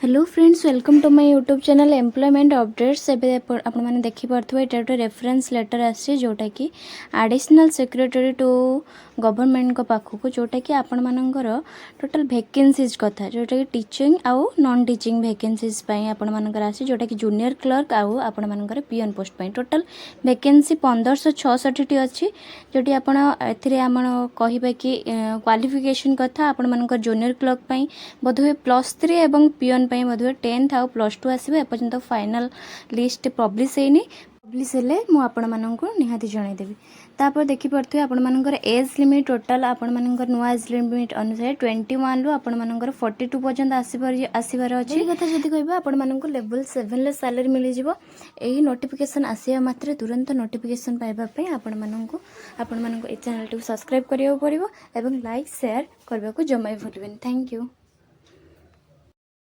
Hello friends, welcome to my YouTube channel employment updates. आपण मैंने देखिपे ये गोटे रेफरेंस लेटर आसी जोटा कि एडिशनल सेक्रेटरी टू गवर्नमेंट को पाखक जोटा कि आपण मानकर टोटल वैकेंसीज कथा जोटा कि टीचिंग आउ नॉन टीचिंग वैकेंसीज आपण मानकर आसी जोटा कि जूनियर क्लर्क आउ आपण मानकर पीएन पोस्ट पई टोटल वैकेंसी 1566 अच्छी जोटी आपण एथिरे आपण कहिबे कि क्वालिफिकेशन कथा आपण मानकर जूनियर क्लर्क पई बोधवे +3 एवं पीएन पई बोधवे 10th आउ +2 आसीबे एपर्यंत फाइनल लिस्ट पब्लिश हेनी। पब्लिश हेले मु आपण माननकु निहाती जणाई देबी। तापर देखि परथि आपण मानकर एज लिमिट टोटल आपण मानकर नुवा एज लिमिट अनुसार 21 रु आपण मानकर 42 पर्यंत आसीबार अछि। कथा जदि कहबा आपण मानकर लेवल 7 ले सैलरी मिली जिवो। एही नोटिफिकेशन आसिया मात्र तुरंत नोटिफिकेशन पाइबा पे आपण माननको ए चैनल टू सब्सक्राइब करियो पड़िबो एवं लाइक शेयर करबा को जमाई भूलबेन। Thank you.